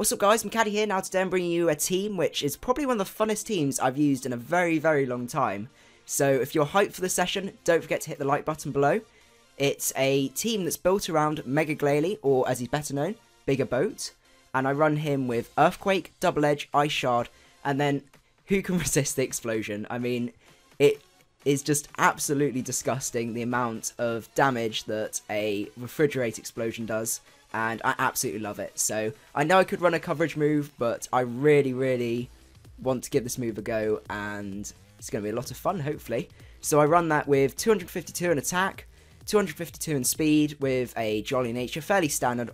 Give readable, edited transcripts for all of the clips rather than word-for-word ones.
What's up guys, macadii here. Now today I'm bringing you a team which is probably one of the funnest teams I've used in a very, very long time. So if you're hyped for the session, don't forget to hit the like button below. It's a team that's built around Mega Glalie, or as he's better known, BiggerBoat. And I run him with Earthquake, Double Edge, Ice Shard, and then who can resist the explosion? I mean, it is just absolutely disgusting the amount of damage that a refrigerate explosion does. And I absolutely love it. So I know I could run a coverage move, but I really want to give this move a go, and it's going to be a lot of fun, hopefully. So I run that with 252 in attack, 252 in speed with a Jolly Nature, fairly standard,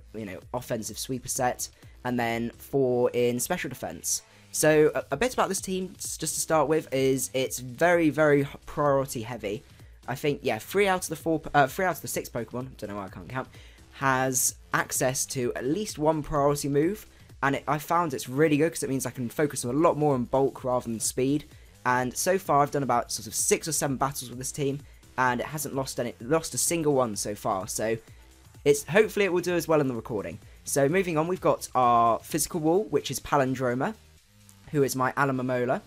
offensive sweeper set, and then 4 in special defense. So a bit about this team, just to start with, is it's very priority heavy. I think, yeah, 3 out of the 6 Pokemon, don't know why I can't count, has access to at least one priority move, and I found it's really good because it means I can focus a lot more on bulk rather than speed. And so far I've done about sort of 6 or 7 battles with this team, and it hasn't lost a single one so far. So hopefully it will do as well in the recording. So moving on, we've got our physical wall, which is Palandroma, who is my Alomomola,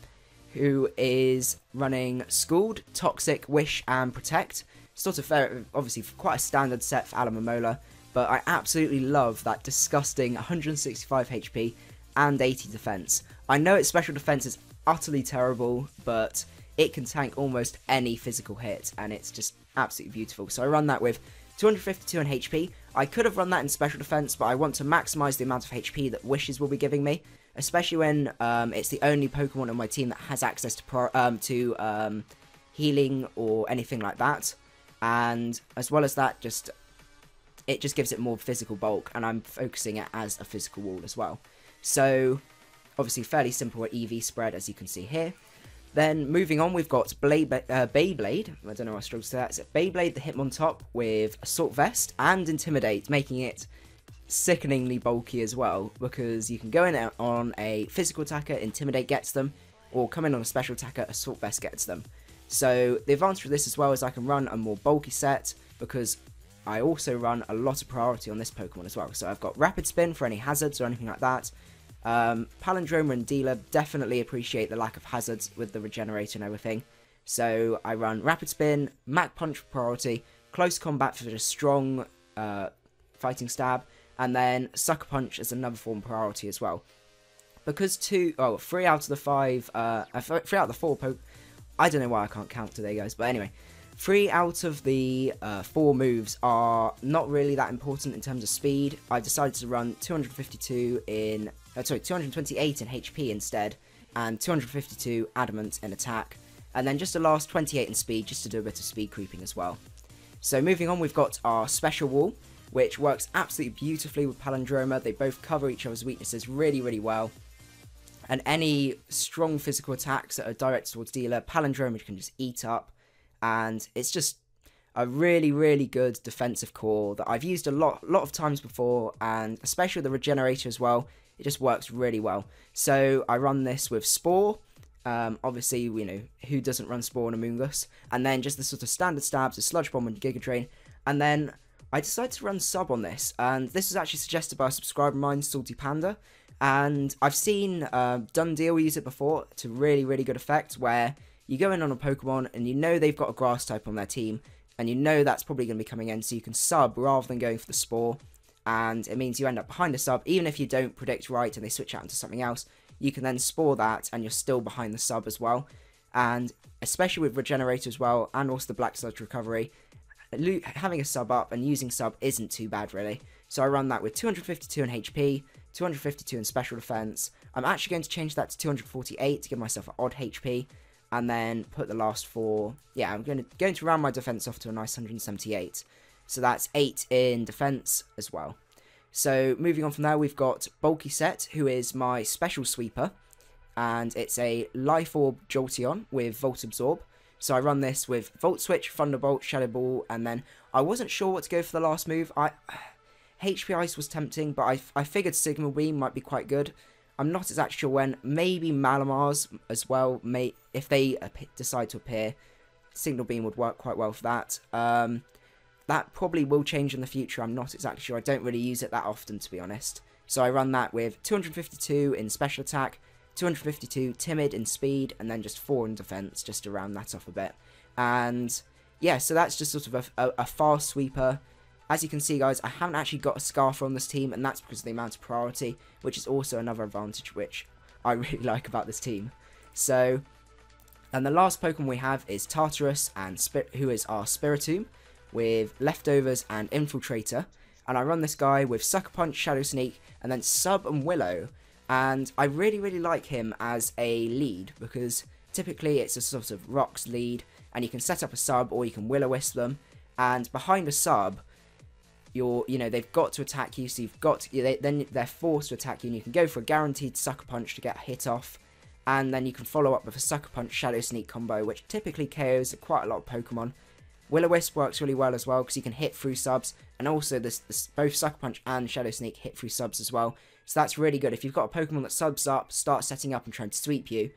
who is running Scald, Toxic, Wish, and Protect. Sort of fair, obviously quite a standard set for Alomomola, but I absolutely love that disgusting 165 HP and 80 defense. I know its special defense is utterly terrible, but it can tank almost any physical hit, and it's just absolutely beautiful. So I run that with 252 in HP. I could have run that in special defense, but I want to maximize the amount of HP that Wishes will be giving me, especially when it's the only Pokemon on my team that has access to healing or anything like that. And as well as that, it just gives it more physical bulk, and I'm focusing it as a physical wall as well. So obviously fairly simple EV spread, as you can see here. Then moving on, we've got Beyblade. I don't know how I struggle to say that. It's Beyblade the Hitmontop with Assault Vest and Intimidate, making it sickeningly bulky as well, because you can go in on a physical attacker, Intimidate gets them, or come in on a special attacker, Assault Vest gets them. So the advantage of this as well is I can run a more bulky set, because I also run a lot of priority on this Pokemon as well. So I've got Rapid Spin for any hazards or anything like that. Palandroma and Dealer definitely appreciate the lack of hazards with the Regenerator and everything. So I run Rapid Spin, Mach Punch for priority, Close Combat for just strong fighting stab, and then Sucker Punch as another form of priority as well. Because 3 out of the 4 Pokemon, I don't know why I can't count today, guys, but anyway, 3 out of the 4 moves are not really that important in terms of speed. I decided to run 228 in HP instead, and 252 Adamant in attack, and then just the last 28 in speed, just to do a bit of speed creeping as well. So moving on, we've got our special wall, which works absolutely beautifully with Palandroma. They both cover each other's weaknesses really well. And any strong physical attacks that are directed towards Dealer, Palandroma can just eat up. And it's just a really good defensive core that I've used a lot of times before, and especially with the Regenerator as well. It just works really well. So I run this with Spore. Obviously, who doesn't run Spore and Amoonguss? And then just the sort of standard stabs of Sludge Bomb and Giga Drain. And then I decided to run Sub on this, and this was actually suggested by a subscriber of mine, Salty Panda. And I've seen Done Deal use it before to really good effect, where you go in on a Pokemon and they've got a grass type on their team, and that's probably going to be coming in, so you can sub rather than going for the Spore, and it means you end up behind a sub. Even if you don't predict right and they switch out into something else, you can then Spore that and you're still behind the sub as well. And especially with Regenerator as well, and also the Black Sludge Recovery, having a sub up and using sub isn't too bad really. So I run that with 252 in HP, 252 in special defense. I'm actually going to change that to 248 to give myself an odd HP, and then put the last 4. Yeah, I'm going to round my defense off to a nice 178. So that's 8 in defense as well. So moving on from there, we've got Bulkyset, who is my special sweeper, and it's a Life Orb Jolteon with Volt Absorb. So I run this with Volt Switch, Thunderbolt, Shadow Ball, and then I wasn't sure what to go for the last move. HP Ice was tempting, but I figured Signal Beam might be quite good. I'm not exactly sure when. Maybe Malamars as well, if they decide to appear. Signal Beam would work quite well for that. That probably will change in the future. I'm not exactly sure. I don't really use it that often, to be honest. So I run that with 252 in special attack, 252 timid in speed, and then just 4 in defense, just to round that off a bit. And yeah, so that's just sort of a fast sweeper. As you can see, guys, I haven't actually got a Scarf on this team, and that's because of the amount of priority, which is also another advantage which I really like about this team. So, and the last Pokemon we have is Tartarus, who is our Spiritomb, with Leftovers and Infiltrator. And I run this guy with Sucker Punch, Shadow Sneak, and then Sub and Willow. And I really, really like him as a lead, because typically it's a sort of Rocks lead, and you can set up a Sub, or you can Will-O-Wisp them. And behind a Sub, they've got to attack you, so then they're forced to attack you, and you can go for a guaranteed Sucker Punch to get a hit off, and then you can follow up with a Sucker Punch Shadow Sneak combo, which typically KOs quite a lot of Pokemon. Will-O-Wisp works really well as well, because you can hit through subs, and also both Sucker Punch and Shadow Sneak hit through subs as well, so that's really good. If you've got a Pokemon that subs up, starts setting up and trying to sweep you,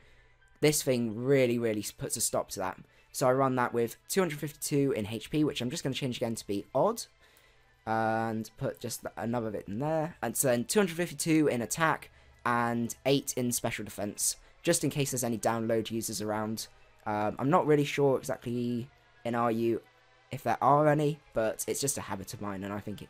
this thing really, really puts a stop to that. So I run that with 252 in HP, which I'm just going to change again to be odd, and put just another bit in there, and so then 252 in attack and 8 in special defense, just in case there's any download users around. I'm not really sure exactly in RU if there are any, but it's just a habit of mine, and I think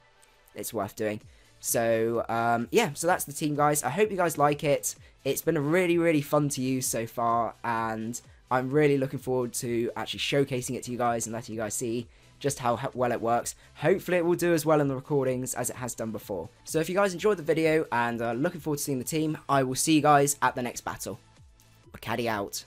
it's worth doing. So yeah, so that's the team, guys. I hope you guys like it. It's been really, really fun to use so far, and I'm really looking forward to actually showcasing it to you guys and letting you guys see just how well it works. Hopefully it will do as well in the recordings as it has done before. So if you guys enjoyed the video and are looking forward to seeing the team, I will see you guys at the next battle. Macadii out.